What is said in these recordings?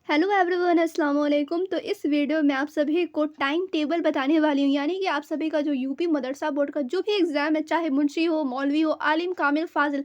Hello everyone, अस्सलाम वालेकुम। तो इस वीडियो में आप सभी को टाइम टेबल बताने वाली हूँ, यानी कि आप सभी का जो यूपी मदरसा बोर्ड का जो भी एग्ज़ाम है, चाहे मुंशी हो, मौलवी हो, आलिम, कामिल, फाजिल,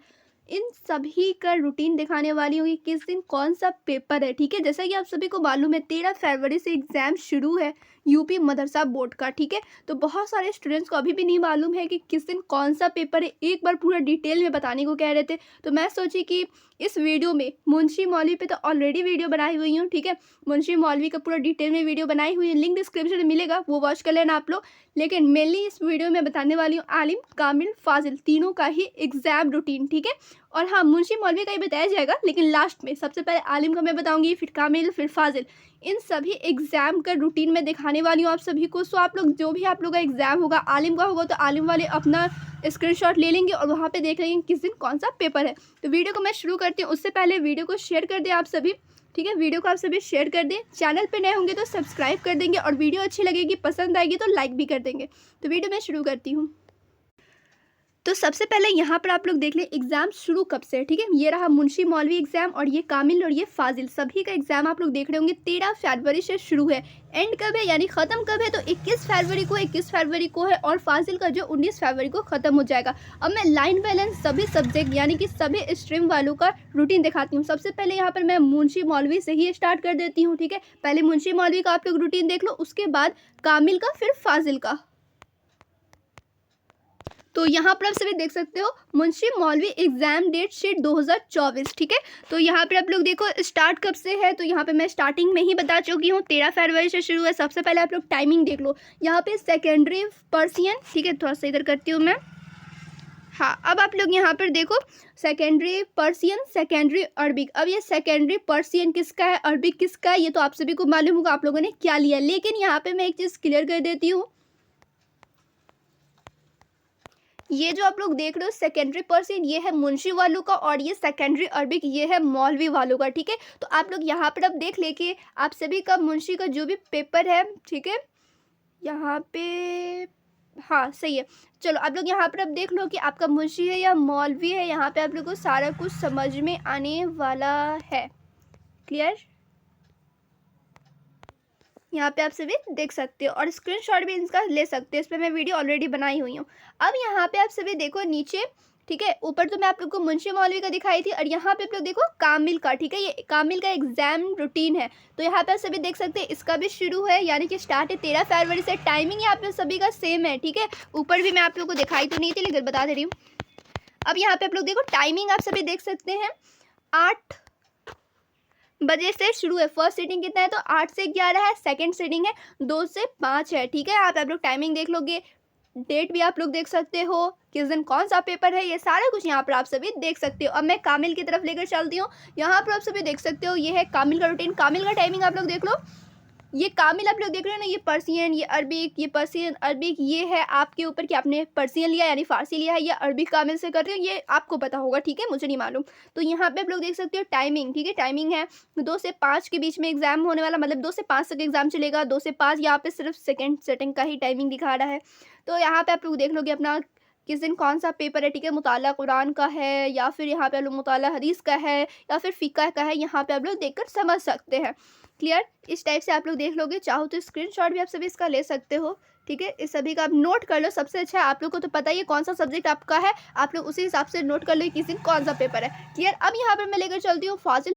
इन सभी का रूटीन दिखाने वाली हूँ कि किस दिन कौन सा पेपर है। ठीक है, जैसा कि आप सभी को मालूम है 13 फरवरी से एग्ज़ाम शुरू है यूपी मदरसा बोर्ड का। ठीक है, तो बहुत सारे स्टूडेंट्स को अभी भी नहीं मालूम है कि किस दिन कौन सा पेपर है, एक बार पूरा डिटेल में बताने को कह रहे थे। तो मैं सोची कि इस वीडियो में मुंशी मौलवी पे तो ऑलरेडी वीडियो बनाई हुई हूँ। ठीक है, मुंशी मौलवी का पूरा डिटेल में वीडियो बनाई हुई है, लिंक डिस्क्रिप्शन में मिलेगा, वो वॉच कर लेना आप लोग। लेकिन मेनली इस वीडियो में बताने वाली हूँ आलिम, कामिल, फाजिल तीनों का ही एग्जाम रूटीन। ठीक है, और हाँ, मुंशी मौलवी का ही बताया जाएगा, लेकिन लास्ट में सबसे पहले आलिम का मैं बताऊंगी, फिर कामिल, फिर फाजिल। इन सभी एग्जाम का रूटीन में दिखाने वाली हूँ आप सभी को। सो आप लोग जो भी आप लोग का एग्जाम होगा, आलिम का होगा तो आलिम वाले अपना स्क्रीनशॉट ले लेंगे और वहाँ पे देख लेंगे किस दिन कौन सा पेपर है। तो वीडियो को मैं शुरू करती हूँ, उससे पहले वीडियो को शेयर कर दें आप सभी। ठीक है, वीडियो को आप सभी शेयर कर दें, चैनल पे नए होंगे तो सब्सक्राइब कर देंगे और वीडियो अच्छी लगेगी, पसंद आएगी तो लाइक भी कर देंगे। तो वीडियो मैं शुरू करती हूँ। तो सबसे पहले यहाँ पर आप लोग देख लें एग्जाम शुरू कब से है। ठीक है, ये रहा मुंशी मौलवी एग्जाम और ये कामिल और ये फाजिल, सभी का एग्जाम आप लोग देख रहे होंगे 13 फरवरी से शुरू है। एंड कब है यानी ख़त्म कब है, तो 21 फरवरी को है और फाजिल का जो 19 फरवरी को ख़त्म हो जाएगा। अब मैं लाइन बैलेंस सभी सब्जेक्ट यानी कि सभी स्ट्रीम वालों का रूटीन दिखाती हूँ। सबसे पहले यहाँ पर मैं मुंशी मौलवी से ही स्टार्ट कर देती हूँ। ठीक है, पहले मुंशी मौलवी का आप लोग रूटीन देख लो, उसके बाद कामिल का, फिर फाजिल का। तो यहाँ पर आप सभी देख सकते हो मुंशी मौलवी एग्जाम डेट शीट 2024। ठीक है, तो यहाँ पर आप लोग देखो स्टार्ट कब से है, तो यहाँ पे मैं स्टार्टिंग में ही बता चुकी हूँ 13 फरवरी से शुरू है। सबसे पहले आप लोग टाइमिंग देख लो, यहाँ पे सेकेंडरी पर्सियन। ठीक है, थोड़ा सा इधर करती हूँ मैं। हाँ, अब आप लोग यहाँ पर देखो सेकेंडरी पर्सियन, सेकेंडरी अरबिक। अब ये सेकेंडरी पर्सियन किसका है, अरबिक किसका है, ये तो आप सभी को मालूम होगा आप लोगों ने क्या लिया। लेकिन यहाँ पे मैं एक चीज़ क्लियर कर देती हूँ, ये जो आप लोग देख रहे हो सेकेंडरी पर्सन ये है मुंशी वालों का और ये सेकेंडरी अरबिक ये है मौलवी वालों का। ठीक है, तो आप लोग यहाँ पर अब देख ले कि आप सभी का मुंशी का जो भी पेपर है, ठीक है, यहाँ पे हाँ सही है। चलो आप लोग यहाँ पर अब देख लो कि आपका मुंशी है या मौलवी है, यहाँ पे आप लोग को सारा कुछ समझ में आने वाला है। क्लियर, यहाँ पे आप सभी देख सकते हो और स्क्रीनशॉट भी इनका ले सकते हो, इस पर मैं वीडियो ऑलरेडी बनाई हुई हूँ। अब यहाँ पे आप सभी देखो नीचे, ठीक है, ऊपर तो मैं आप लोग को मुंशी मौलवी का दिखाई थी और यहाँ पे आप लोग देखो कामिल का। ठीक है, ये कामिल का एग्जाम रूटीन है, तो यहाँ पे आप सभी देख सकते हैं इसका भी शुरू है, यानी कि स्टार्ट है 13 फरवरी से। टाइमिंग यहाँ पे सभी का सेम है। ठीक है, ऊपर भी मैं आप लोग को दिखाई तो नहीं थी लेकिन बता दे रही हूँ। अब यहाँ पे आप लोग देखो टाइमिंग आप सभी देख सकते हैं, 8 बजे से शुरू है। फर्स्ट सीटिंग कितना है, तो 8 से 11 है। सेकंड सीटिंग है 2 से 5 है। ठीक है, आप लोग टाइमिंग देख लोगे, डेट भी आप लोग देख सकते हो, किस दिन कौन सा पेपर है, ये सारा कुछ यहाँ पर आप सभी देख सकते हो। अब मैं कामिल की तरफ लेकर चलती हूँ, यहाँ पर आप सभी देख सकते हो, ये है कामिल का रूटीन। कामिल का टाइमिंग आप लोग देख लो, ये कामिल आप लोग देख रहे हो ना, ये पर्सियन, ये अरबिक, ये पर्सियन अरबिक, ये है आपके ऊपर कि आपने पर्सियन लिया यानी फारसी लिया है या अरबिक कामिल से कर रहे हो, ये आपको पता होगा। ठीक है, मुझे नहीं मालूम। तो यहाँ पे आप लोग देख सकते हो टाइमिंग। ठीक है, टाइमिंग है 2 से 5 के बीच में एग्जाम होने वाला, मतलब 2 से 5 तक एग्जाम चलेगा। 2 से 5 यहाँ पे सिर्फ सेकेंड सेटिंग का ही टाइमिंग दिखा रहा है। तो यहाँ पे आप लोग देख लोगे अपना किस दिन कौन सा पेपर है। ठीक है, मुताला कुरान का है या फिर यहाँ पे आप लोग मुताला हदीस का है या फिर फ़िक़्ह का है, यहाँ पे आप लोग देखकर समझ सकते हैं। क्लियर, इस टाइप से आप लोग देख लोगे, चाहो तो स्क्रीनशॉट भी आप सभी इसका ले सकते हो। ठीक है, इस सभी का आप नोट कर लो। सबसे अच्छा है, आप लोग को तो पता ही है कौन सा सब्जेक्ट आपका है, आप लोग उसी हिसाब से नोट कर लो कि किस दिन कौन सा पेपर है। क्लियर, अब यहाँ पर मैं लेकर चलती हूँ फाजिल।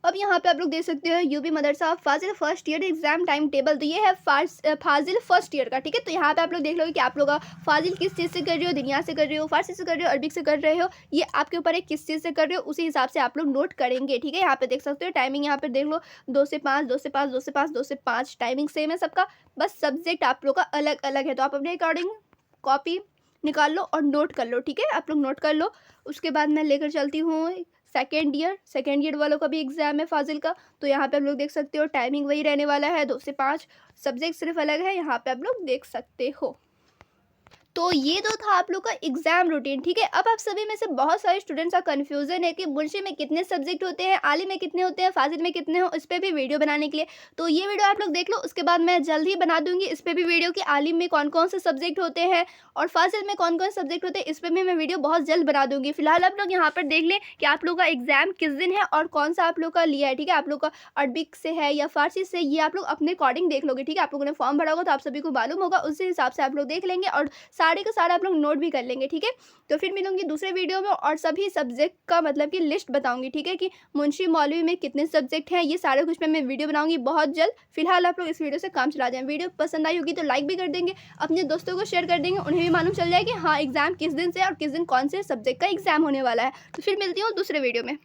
अब यहाँ पे आप लोग देख सकते हो यूपी मदरसा फाजिल first year exam time table. तो ये है फाजिल फर्स्ट ईयर का। ठीक है, तो यहाँ पे आप लोग देख लोगे कि आप लोग फाजिल किस चीज़ से कर रहे हो, दुनिया से कर रहे हो, फारसी से कर रहे हो, अरबिक से कर रहे हो, ये आपके ऊपर है किस चीज़ से कर रहे हो, उसी हिसाब से आप लोग नोट करेंगे। ठीक है, यहाँ पे देख सकते हो टाइमिंग, यहाँ पे देख लो 2 से 5, 2 से 5, 2 से 5, 2 से 5, टाइमिंग सेम है सबका, बस सब्जेक्ट आप लोग का अलग अलग है। तो आप अपने अकॉर्डिंग कॉपी निकाल लो और नोट कर लो। ठीक है, आप लोग नोट कर लो। उसके बाद मैं लेकर चलती हूँ सेकेंड ईयर वालों का भी एग्जाम है फाजिल का। तो यहाँ पे आप लोग देख सकते हो टाइमिंग वही रहने वाला है 2 से 5, सब्जेक्ट सिर्फ अलग है, यहाँ पे आप लोग देख सकते हो। तो ये तो था आप लोग का एग्जाम रूटीन, ठीक है। अब आप सभी में से बहुत सारे स्टूडेंट्स का कन्फ्यूजन है कि मुंशी में कितने सब्जेक्ट होते हैं, आलिम में कितने होते हैं, फाजिल में कितने हो, इस पे भी वीडियो बनाने के लिए। तो ये वीडियो आप लोग देख लो, उसके बाद मैं जल्द ही बना दूंगी इस पे भी वीडियो कि आलिम में कौन कौन से सब्जेक्ट होते हैं और फाजिल में कौन कौन से सब्जेक्ट होते हैं, इस पर भी मैं वीडियो बहुत जल्द बना दूंगी। फिलहाल आप लोग यहाँ पर देख लें कि आप लोग का एग्जाम किस दिन है और कौन सा आप लोग का लिया है, ठीक है। आप लोग का अरबिक से है या फारसी से, ये आप लोग अपने अकॉर्डिंग देख लोगे, ठीक है। आप लोगों ने फॉर्म भरा होगा तो आप सभी को मालूम होगा, उसी हिसाब से आप लोग देख लेंगे और सारे का सारा आप लोग नोट भी कर लेंगे, ठीक है। तो फिर मिलूंगी दूसरे वीडियो में और सभी सब्जेक्ट का मतलब कि लिस्ट बताऊंगी, ठीक है, कि मुंशी मौलवी में कितने सब्जेक्ट हैं, ये सारे कुछ पे मैं वीडियो बनाऊंगी बहुत जल्द। फिलहाल आप लोग इस वीडियो से काम चला जाएं। वीडियो पसंद आई होगी तो लाइक भी कर देंगे, अपने दोस्तों को शेयर कर देंगे, उन्हें भी मालूम चल जाए कि हाँ एग्जाम किस दिन से और किस दिन कौन से सब्जेक्ट का एग्जाम होने वाला है। तो फिर मिलती हूँ दूसरे वीडियो में।